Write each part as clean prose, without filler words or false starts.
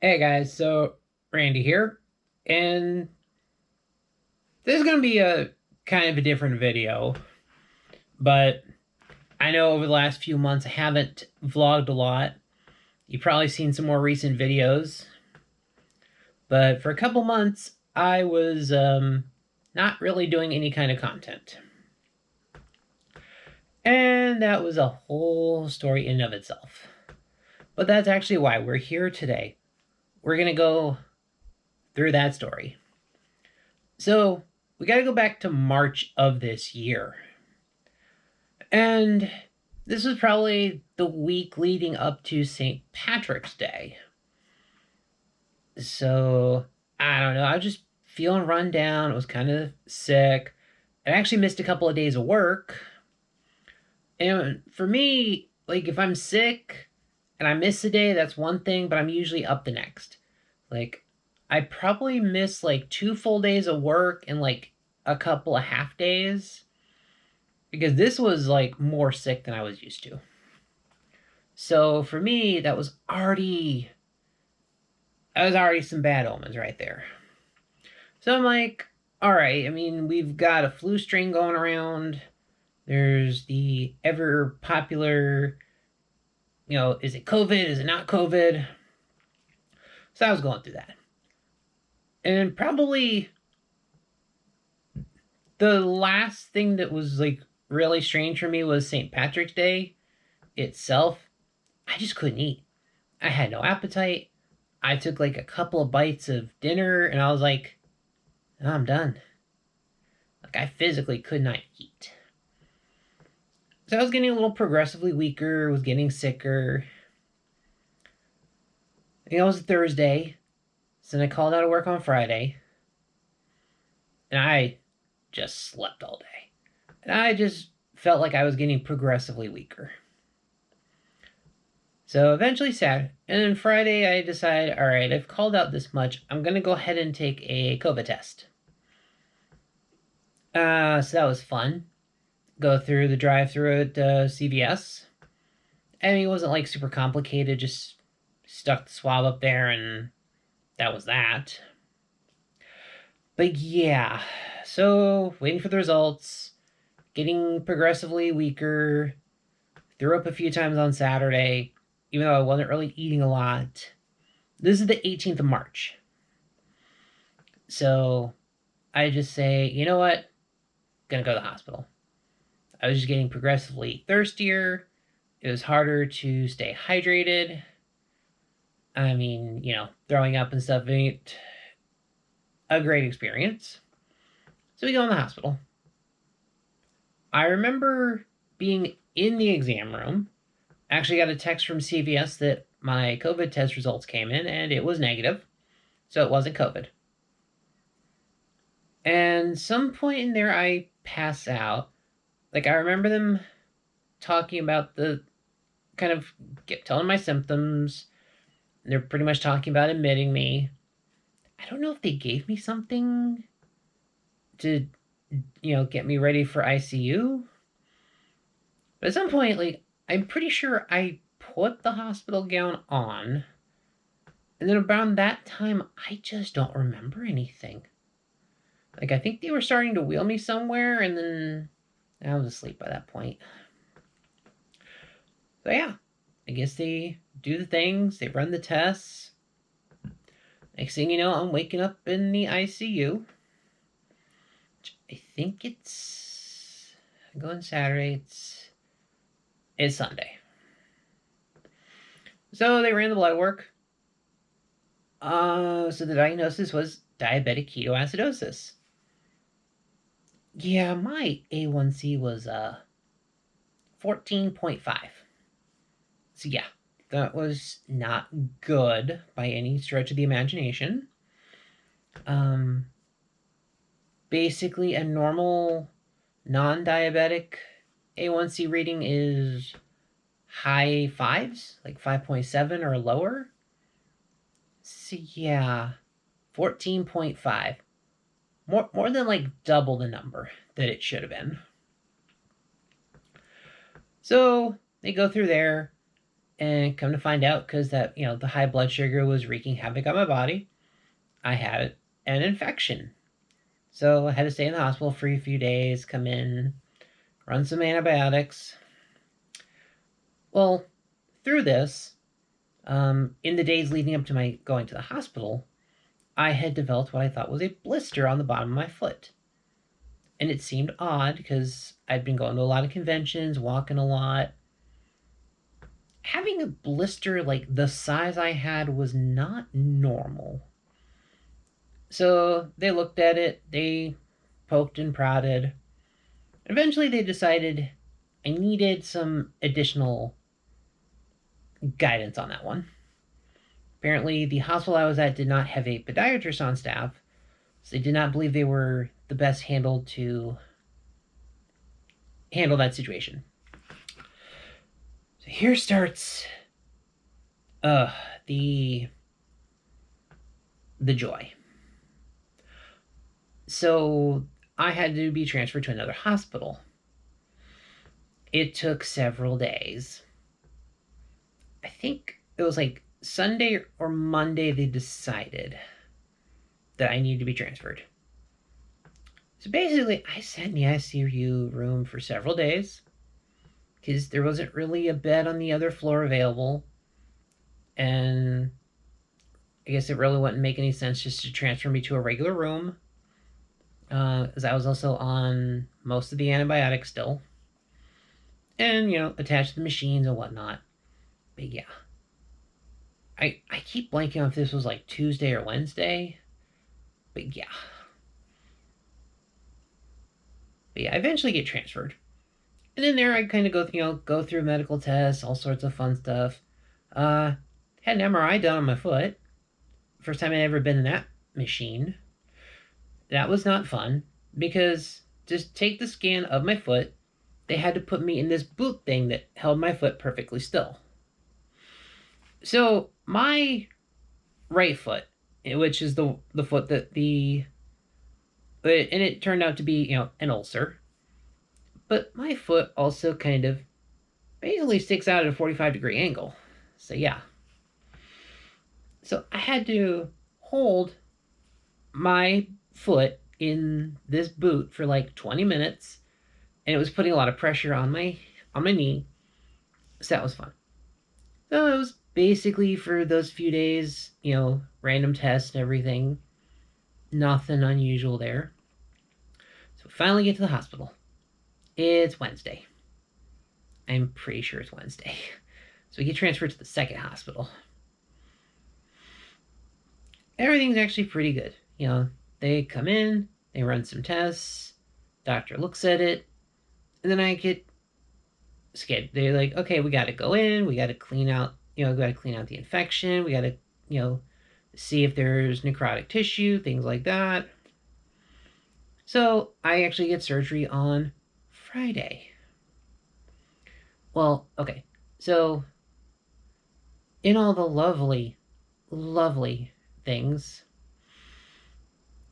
Hey guys, so Randy here, and this is going to be a kind of a different video, but I know over the last few months I haven't vlogged a lot. You've probably seen some more recent videos, but for a couple months I was not really doing any kind of content. And that was a whole story in and of itself. But that's actually why we're here today. We're going to go through that story. So, we got to go back to March of this year. And this was probably the week leading up to St. Patrick's Day. So, I don't know. I was just feeling run down. I was kind of sick. I actually missed a couple of days of work. And for me, like, if I'm sick and I miss a day, that's one thing, but I'm usually up the next. Like, I probably missed like 2 full days of work and like a couple of half days because this was like more sick than I was used to. So for me, that was already some bad omens right there. So I'm like, all right, I mean, we've got a flu strain going around. There's the ever popular, is it COVID? Is it not COVID? So I was going through that. And probably the last thing that was like really strange for me was St. Patrick's Day itself. I just couldn't eat. I had no appetite. I took like a couple of bites of dinner and I was like, oh, I'm done. Like I physically could not eat. So I was getting a little progressively weaker, was getting sicker. And it was a Thursday. So then I called out of work on Friday. And I just slept all day. And I just felt like I was getting progressively weaker. So eventually Saturday, and then Friday I decided, all right, I've called out this much. I'm going to go ahead and take a COVID test. So that was fun. Go through the drive-through at CVS. I mean, it wasn't like super complicated. Just stuck the swab up there, and that was that. But yeah, so waiting for the results, getting progressively weaker. Threw up a few times on Saturday, even though I wasn't really eating a lot. This is the 18th of March. So I just say, you know what? Gonna go to the hospital. I was just getting progressively thirstier. It was harder to stay hydrated. I mean, throwing up and stuff ain't a great experience. So we go in the hospital. I remember being in the exam room. Actually got a text from CVS that my COVID test results came in and it was negative. So it wasn't COVID. And some point in there I pass out. Like I remember them talking about the kind of telling my symptoms. They're pretty much talking about admitting me. I don't know if they gave me something to, get me ready for ICU. But at some point, like, I'm pretty sure I put the hospital gown on. And then around that time, I just don't remember anything. Like, I think they were starting to wheel me somewhere, and then I was asleep by that point. So yeah, I guess they do the things, they run the tests. Next thing you know, I'm waking up in the ICU. I think I'm going Saturday, it's Sunday. So they ran the blood work. So the diagnosis was diabetic ketoacidosis. Yeah, my A1C was 14.5. So yeah, that was not good by any stretch of the imagination. Basically a normal non-diabetic A1C reading is high fives, like 5.7 or lower. So yeah, 14.5. More than like double the number that it should have been. So they go through there, And come to find out, because that, the high blood sugar was wreaking havoc on my body, I had an infection. So I had to stay in the hospital for a few days, come in, run some antibiotics. Well, through this, in the days leading up to my going to the hospital, I had developed what I thought was a blister on the bottom of my foot. And it seemed odd because I'd been going to a lot of conventions, walking a lot. Having a blister like the size I had was not normal. So they looked at it, they poked and prodded. Eventually, they decided I needed some additional guidance on that one. Apparently, the hospital I was at did not have a podiatrist on staff, so they did not believe they were the best handled to handle that situation. So here starts the joy. So I had to be transferred to another hospital. It took several days. I think it was like Sunday or Monday they decided that I needed to be transferred. So basically, I sat in the ICU room for several days because there wasn't really a bed on the other floor available. And I guess it really wouldn't make any sense just to transfer me to a regular room, as I was also on most of the antibiotics still. And, attached to the machines and whatnot. But yeah. I keep blanking on if this was like Tuesday or Wednesday. But yeah. I eventually get transferred. And in there I kind of go through medical tests, all sorts of fun stuff. Had an MRI done on my foot. First time I'd ever been in that machine. That was not fun because to take the scan of my foot, they had to put me in this boot thing that held my foot perfectly still. So my right foot, which is the foot that and it turned out to be, an ulcer. But my foot also kind of basically sticks out at a 45-degree angle. So yeah. So I had to hold my foot in this boot for like 20 minutes, and it was putting a lot of pressure on my knee. So that was fun. So it was basically for those few days, random tests and everything. Nothing unusual there. So we finally get to the hospital. It's Wednesday. I'm pretty sure it's Wednesday. So we get transferred to the second hospital. Everything's actually pretty good. They come in, they run some tests, doctor looks at it, and then I get scared. They're like, okay, we got to go in, we got to clean out, we got to clean out the infection, we got to, see if there's necrotic tissue, things like that. So I actually get surgery on Friday. Well, okay, so in all the lovely, lovely things,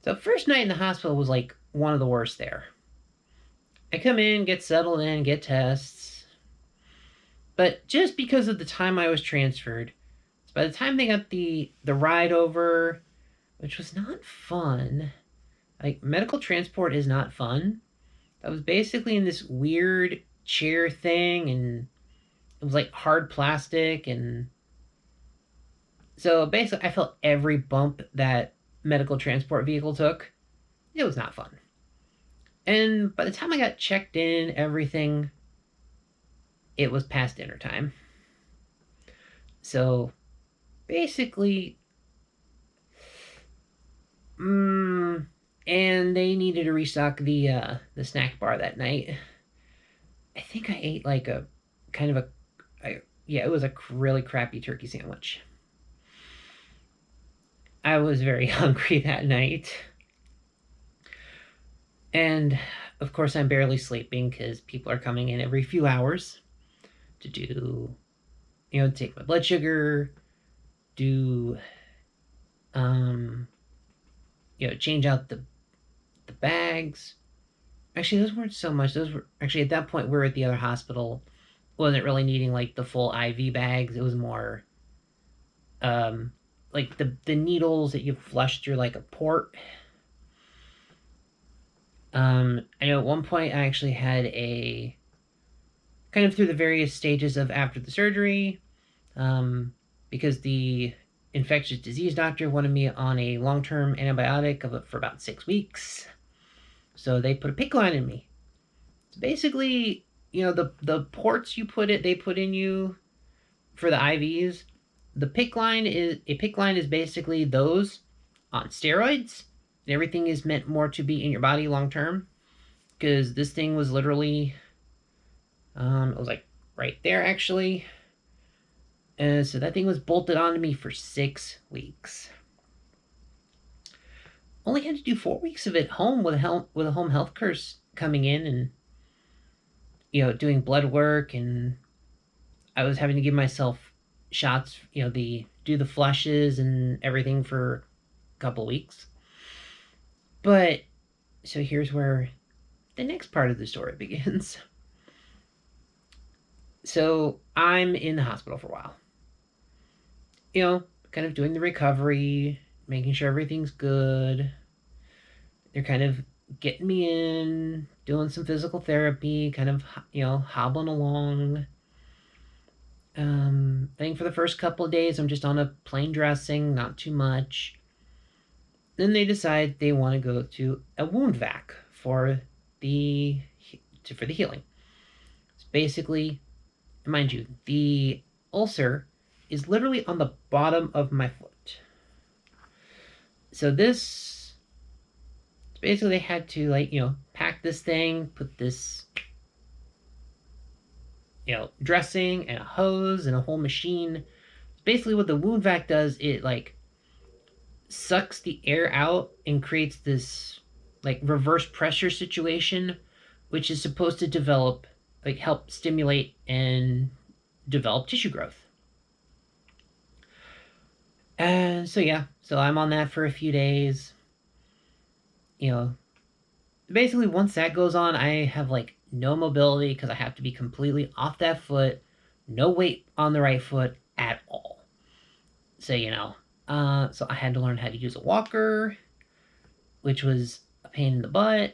so first night in the hospital was like one of the worst there. I come in, get settled in, get tests. But just because of the time I was transferred, so by the time they got the ride over, which was not fun, like medical transport is not fun. I was basically in this weird chair thing, and it was like hard plastic, and so basically I felt every bump that medical transport vehicle took. It was not fun. And by the time I got checked in, everything, it was past dinner time. So basically, and they needed to restock the snack bar that night. I think I ate like a kind of it was a really crappy turkey sandwich. I was very hungry that night. And of course, I'm barely sleeping because people are coming in every few hours to do, take my blood sugar, do, change out the bags. Actually, those weren't so much. Those were actually at that point we were at the other hospital. wasn't really needing like the full IV bags. It was more um, like the needles that you flush through like a port. I know at one point I actually had a kind of through the various stages of after the surgery, um, because the infectious disease doctor wanted me on a long-term antibiotic for about 6 weeks. So they put a PICC line in me. So basically, the ports they put in you for the IVs. The PICC line is basically those on steroids. Everything is meant more to be in your body long term, because this thing was literally it was like right there actually. And so that thing was bolted onto me for 6 weeks. Only had to do 4 weeks of it home with a home health nurse coming in and doing blood work, and I was having to give myself shots, do the flushes and everything for a couple of weeks. But so here's where the next part of the story begins. So I'm in the hospital for a while. Kind of doing the recovery, making sure everything's good. They're kind of getting me in, doing some physical therapy, kind of, hobbling along. I think for the first couple of days, I'm just on a plain dressing, not too much. Then they decide they want to go to a wound vac for the healing. It's basically, mind you, the ulcer is literally on the bottom of my foot. So this, basically they had to pack this thing, put this dressing and a hose and a whole machine. Basically what the wound vac does, it sucks the air out and creates this reverse pressure situation, which is supposed to help stimulate and develop tissue growth. And so I'm on that for a few days. Basically once that goes on, I have no mobility because I have to be completely off that foot, no weight on the right foot at all. So so I had to learn how to use a walker, which was a pain in the butt.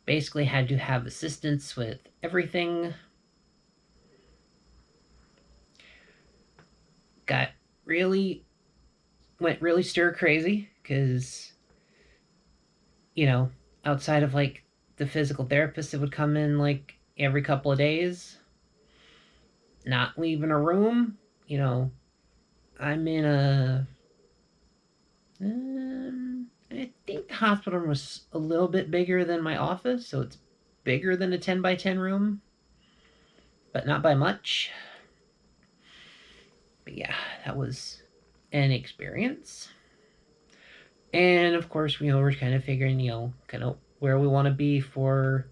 Basically had to have assistance with everything. Went really stir crazy because outside of the physical therapist that would come in every couple of days, not leaving a room, I'm in I think the hospital room was a little bit bigger than my office, so it's bigger than a 10 by 10 room, but not by much. But yeah, that was an experience. And of course, we're kind of figuring, kind of where we want to be for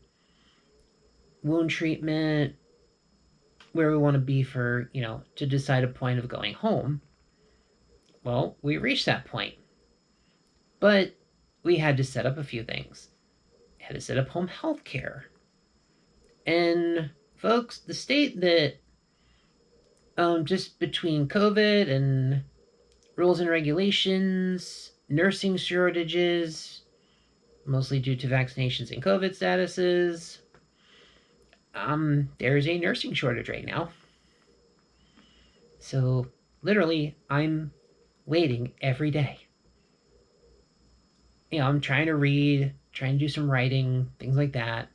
wound treatment, where we want to be for, to decide a point of going home. Well, we reached that point. But we had to set up a few things. We had to set up home health care. And folks, the state that just between COVID and rules and regulations, nursing shortages, mostly due to vaccinations and COVID statuses, there's a nursing shortage right now. So literally, I'm waiting every day. I'm trying to read, trying to do some writing, things like that.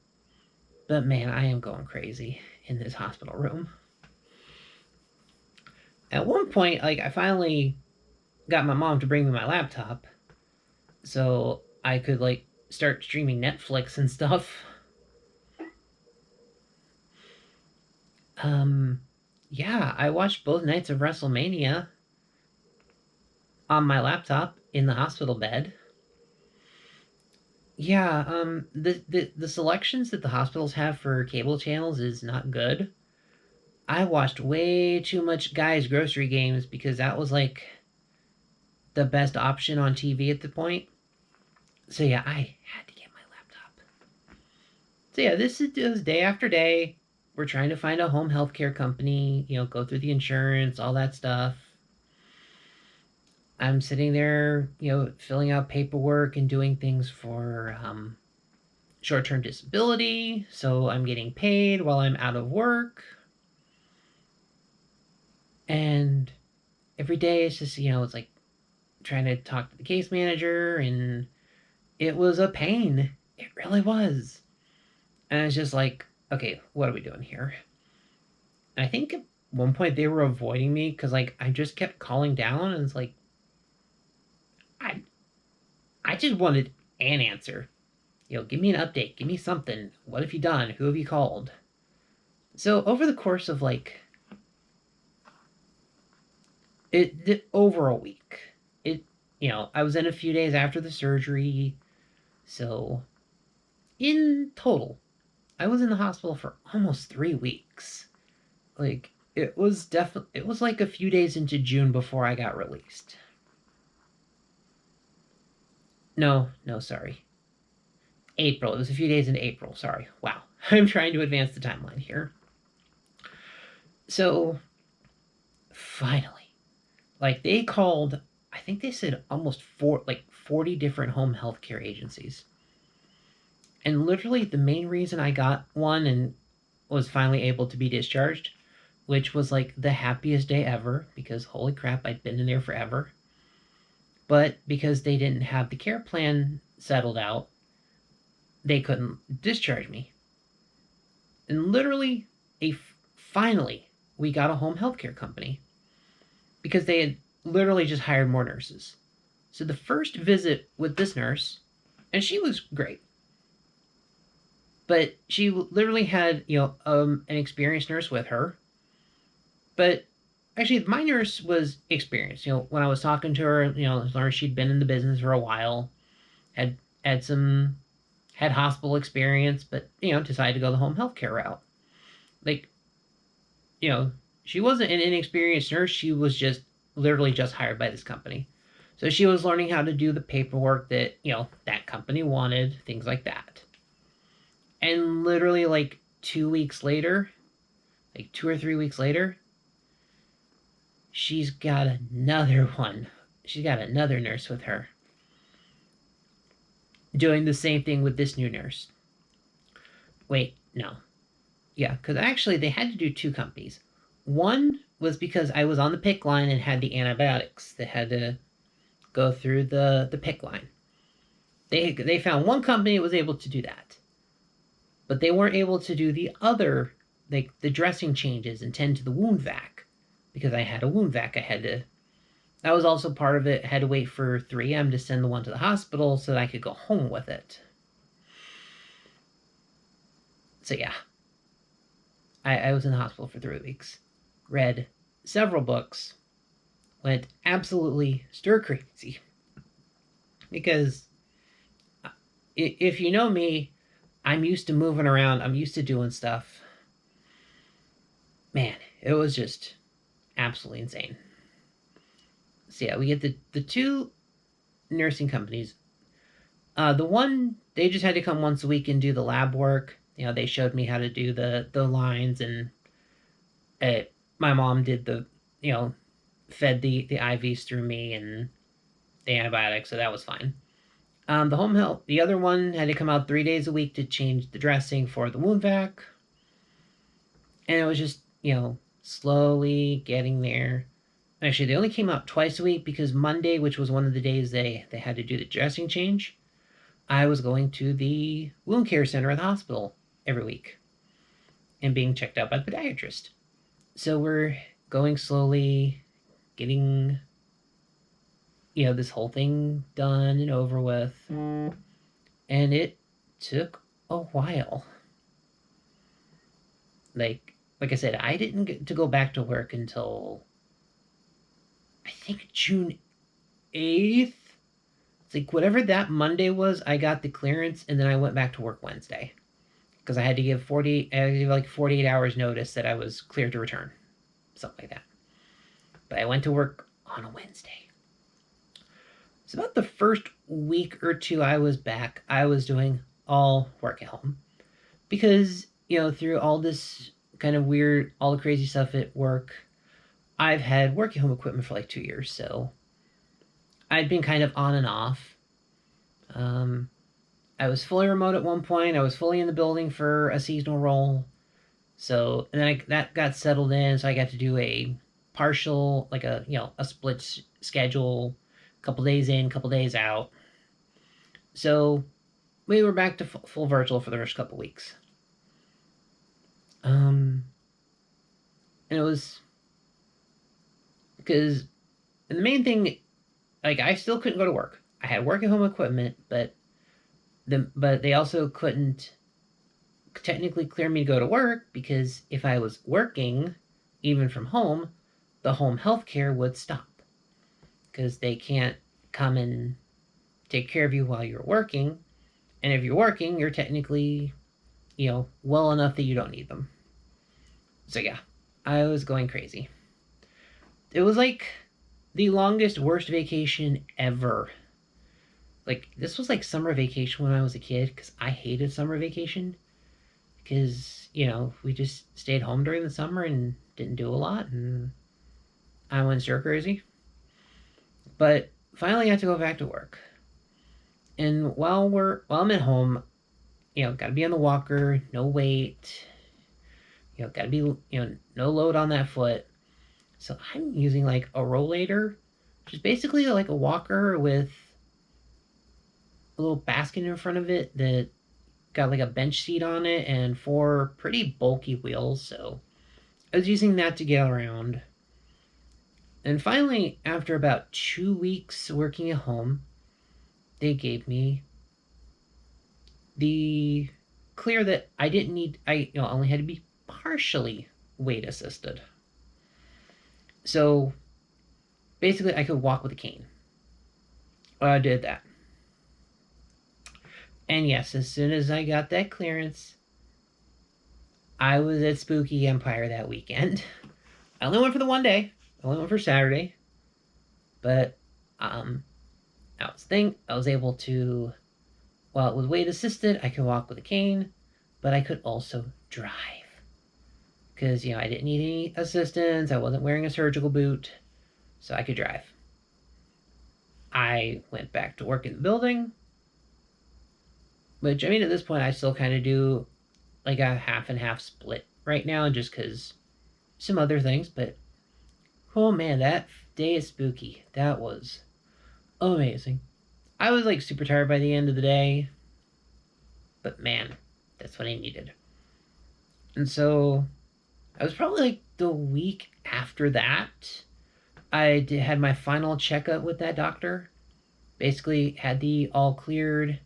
But man, I am going crazy in this hospital room. At one point, I finally got my mom to bring me my laptop so I could start streaming Netflix and stuff. Yeah, I watched both nights of WrestleMania on my laptop in the hospital bed. Yeah, the selections that the hospitals have for cable channels is not good. I watched way too much Guys Grocery Games because that was the best option on TV at the point. So yeah, I had to get my laptop. So yeah, this is day after day. we're trying to find a home healthcare company, go through the insurance, all that stuff. I'm sitting there, filling out paperwork and doing things for short term disability. So I'm getting paid while I'm out of work. And every day it's just, it's like trying to talk to the case manager, and it was a pain. It really was. And it's just like, okay, what are we doing here? And I think at one point they were avoiding me because like I just kept calling down, and it's like I I just wanted an answer. Give me an update, give me something. What have you done? Who have you called? So over the course of like over a week, it I was in a few days after the surgery, so in total, I was in the hospital for almost 3 weeks. Like it was like a few days into June before I got released. No, no, sorry. April. It was a few days into April. Sorry. Wow. I'm trying to advance the timeline here. So, finally, like they called, I think they said almost 40 different home healthcare agencies. And literally the main reason I got one and was finally able to be discharged, which was like the happiest day ever because holy crap, I'd been in there forever. But because they didn't have the care plan settled out, they couldn't discharge me. And literally, finally, we got a home healthcare company because they had literally just hired more nurses. So the first visit with this nurse, and she was great, but she literally had an experienced nurse with her. But actually, my nurse was experienced. When I was talking to her, as long as she'd been in the business for a while, had had some had hospital experience, but decided to go the home healthcare route. Like, she wasn't an inexperienced nurse. She was just literally just hired by this company. So she was learning how to do the paperwork that, that company wanted, things like that. And literally like 2 weeks later, like 2 or 3 weeks later, she's got another one. She's got another nurse with her doing the same thing with this new nurse. Wait, no. Yeah, because actually they had to do two companies. One was because I was on the PICC line and had the antibiotics. They had to go through the PICC line. They found one company that was able to do that, but they weren't able to do the other, like the dressing changes and tend to the wound vac, because I had a wound vac. That was also part of it. I had to wait for 3M to send the one to the hospital so that I could go home with it. So yeah, I was in the hospital for 3 weeks, read several books, went absolutely stir crazy. Because if you know me, I'm used to moving around, I'm used to doing stuff. Man, it was just absolutely insane. So yeah, we get the two nursing companies. The one, they just had to come once a week and do the lab work. They showed me how to do the lines, and my mom did fed the IVs through me and the antibiotics, so that was fine. The home health, the other one had to come out 3 days a week to change the dressing for the wound vac. And it was just, slowly getting there. Actually, they only came out twice a week because Monday, which was one of the days they had to do the dressing change, I was going to the wound care center at the hospital every week and being checked out by the podiatrist. So we're going slowly, getting, this whole thing done and over with. And it took a while. Like I said, I didn't get to go back to work until I think June 8th. It's like whatever that Monday was, I got the clearance, and then I went back to work Wednesday because I had to give 48 hours notice that I was cleared to return, something like that. But I went to work on a Wednesday. So about the first week or two I was back, I was doing all work at home because through all this kind of weird, all the crazy stuff at work. I've had work at home equipment for like 2 years, so I'd been kind of on and off. Um, I was fully remote at one point. I was fully in the building for a seasonal role. So, and then that got settled in, so I got to do a partial, like a split schedule, couple days in, couple days out. So we were back to full virtual for the first couple weeks. And it was because, and the main thing, like I still couldn't go to work. I had work at home equipment, but they also couldn't technically clear me to go to work because if I was working, even from home, the home health care would stop because they can't come and take care of you while you're working. And if you're working, you're technically, well enough that you don't need them. So yeah, I was going crazy. It was like the longest, worst vacation ever. Like, this was like summer vacation when I was a kid because I hated summer vacation because, we just stayed home during the summer and didn't do a lot, and I went stir crazy. But finally, I had to go back to work. And while I'm at home, gotta be on the walker, no weight, gotta be, no load on that foot. So I'm using like a rollator, which is basically like a walker with a little basket in front of it that got like a bench seat on it and four pretty bulky wheels. So I was using that to get around. And finally, after about 2 weeks working at home, they gave me the clear that I didn't need, I only had to be partially weight assisted. So basically, I could walk with a cane. Well, I did that. And yes, as soon as I got that clearance, I was at Spooky Empire that weekend. I only went for the one day. I only went for Saturday. But I was able to, while it was weight assisted, I could walk with a cane, but I could also drive. Because, I didn't need any assistance. I wasn't wearing a surgical boot, so I could drive. I went back to work in the building, which, at this point, I still kind of do like a half and half split right now, just because some other things. But, oh man, that day is Spooky. That was amazing. I was like super tired by the end of the day, but man, that's what I needed. And so I was probably like the week after that, had my final checkup with that doctor. Basically, had the all cleared.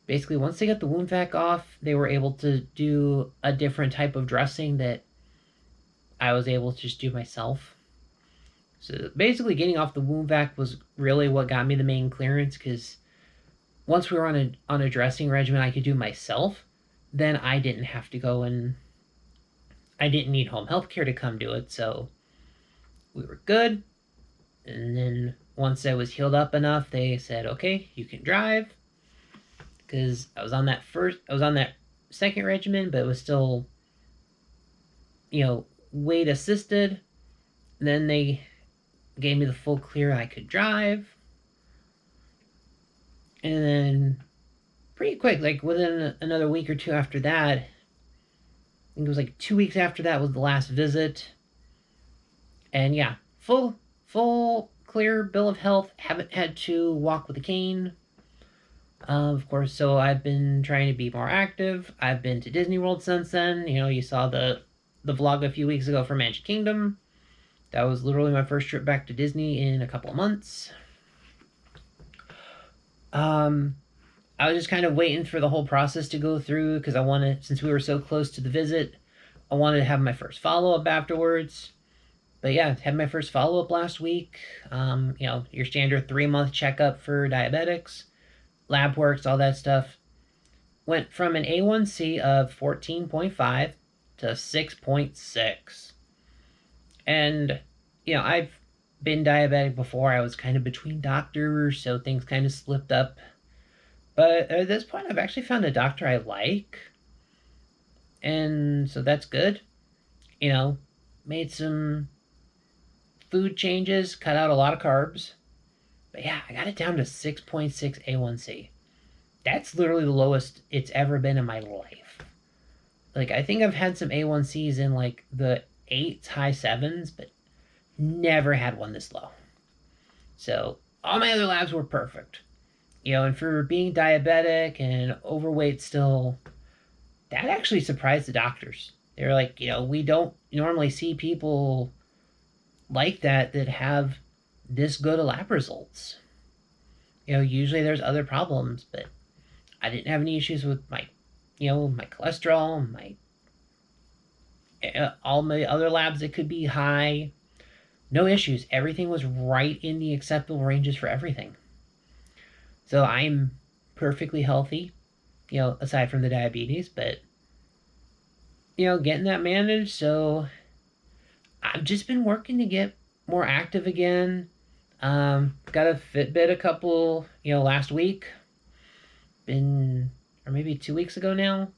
Basically, once they got the wound vac off, they were able to do a different type of dressing that I was able to just do myself. So basically, getting off the wound vac was really what got me the main clearance, because once we were on a dressing regimen I could do myself, then I didn't have to go, and I didn't need home health care to come do it, so we were good. And then once I was healed up enough, they said, okay, you can drive. Because I was on that second regimen, but it was still, weight assisted. Then they gave me the full clear I could drive. And then pretty quick, like within another week or two after that, I think it was like 2 weeks after that was the last visit. And yeah, full clear bill of health. Haven't had to walk with a cane. Of course, so I've been trying to be more active. I've been to Disney World since then. You saw the vlog a few weeks ago for Magic Kingdom. That was literally my first trip back to Disney in a couple of months. I was just kind of waiting for the whole process to go through because since we were so close to the visit, I wanted to have my first follow-up afterwards. But yeah, had my first follow-up last week. Your standard 3-month checkup for diabetics, lab works, all that stuff. Went from an A1C of 14.5 to 6.6. And, I've been diabetic before. I was kind of between doctors, so things kind of slipped up. But at this point, I've actually found a doctor I like. And so that's good. You know, made some food changes, cut out a lot of carbs. But yeah, I got it down to 6.6 A1C. That's literally the lowest it's ever been in my life. Like, I think I've had some A1Cs in like the 8s, high 7s, but never had one this low. So all my other labs were perfect. And for being diabetic and overweight still, that actually surprised the doctors. They were like, we don't normally see people like that have this good of lab results. Usually there's other problems, but I didn't have any issues with my cholesterol, my all my other labs that could be high. No issues. Everything was right in the acceptable ranges for everything. So I'm perfectly healthy, aside from the diabetes, but getting that managed. So I've just been working to get more active again. Got a Fitbit a couple, last week. Or maybe 2 weeks ago now.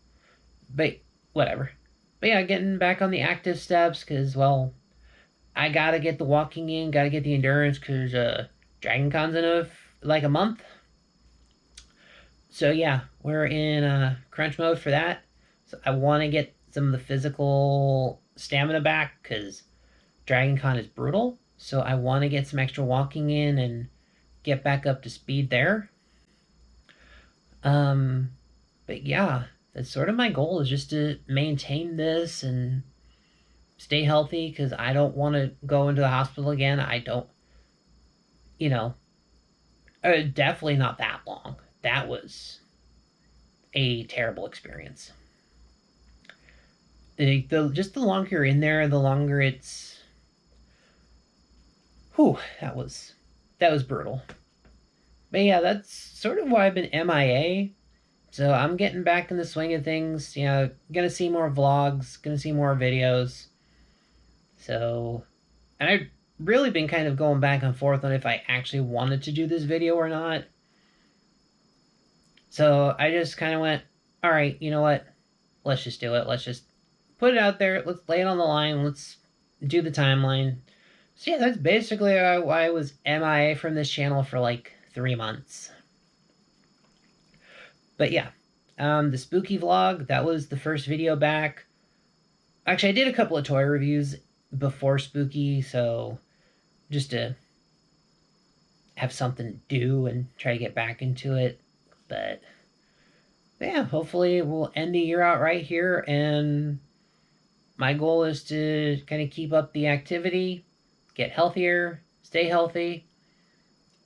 But whatever. But yeah, getting back on the active steps because, well, I gotta get the walking in, gotta get the endurance because Dragon Con's in like a month. So yeah, we're in crunch mode for that. So I want to get some of the physical stamina back because Dragon Con is brutal. So I want to get some extra walking in and get back up to speed there. But yeah, that's sort of my goal, is just to maintain this and stay healthy because I don't want to go into the hospital again. I don't, definitely not that long. That was a terrible experience. Just the longer you're in there, the longer it's. Whew, that was brutal. But yeah, that's sort of why I've been MIA. So I'm getting back in the swing of things. Gonna see more vlogs, gonna see more videos. So, and I've really been kind of going back and forth on if I actually wanted to do this video or not. So I just kind of went, all right, you know what? Let's just do it. Let's just put it out there. Let's lay it on the line. Let's do the timeline. So yeah, that's basically why I was MIA from this channel for like 3 months. But yeah, the spooky vlog, that was the first video back. Actually, I did a couple of toy reviews before spooky, so just to have something to do and try to get back into it. But yeah, hopefully we'll end the year out right here, and my goal is to kind of keep up the activity, get healthier, stay healthy,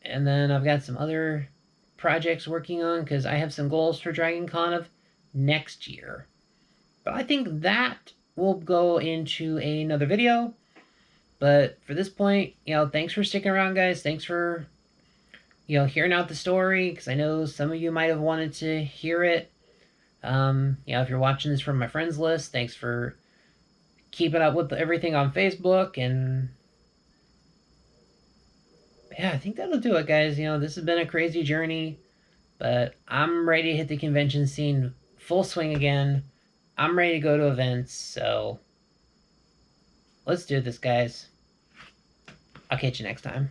and then I've got some other projects working on because I have some goals for Dragon Con of next year. But I think that will go into another video. But for this point, thanks for sticking around, guys. Thanks for, hearing out the story, because I know some of you might have wanted to hear it. If you're watching this from my friends list, thanks for keeping up with everything on Facebook. And yeah, I think that'll do it, guys. This has been a crazy journey, but I'm ready to hit the convention scene full swing again. I'm ready to go to events, so let's do this, guys. I'll catch you next time.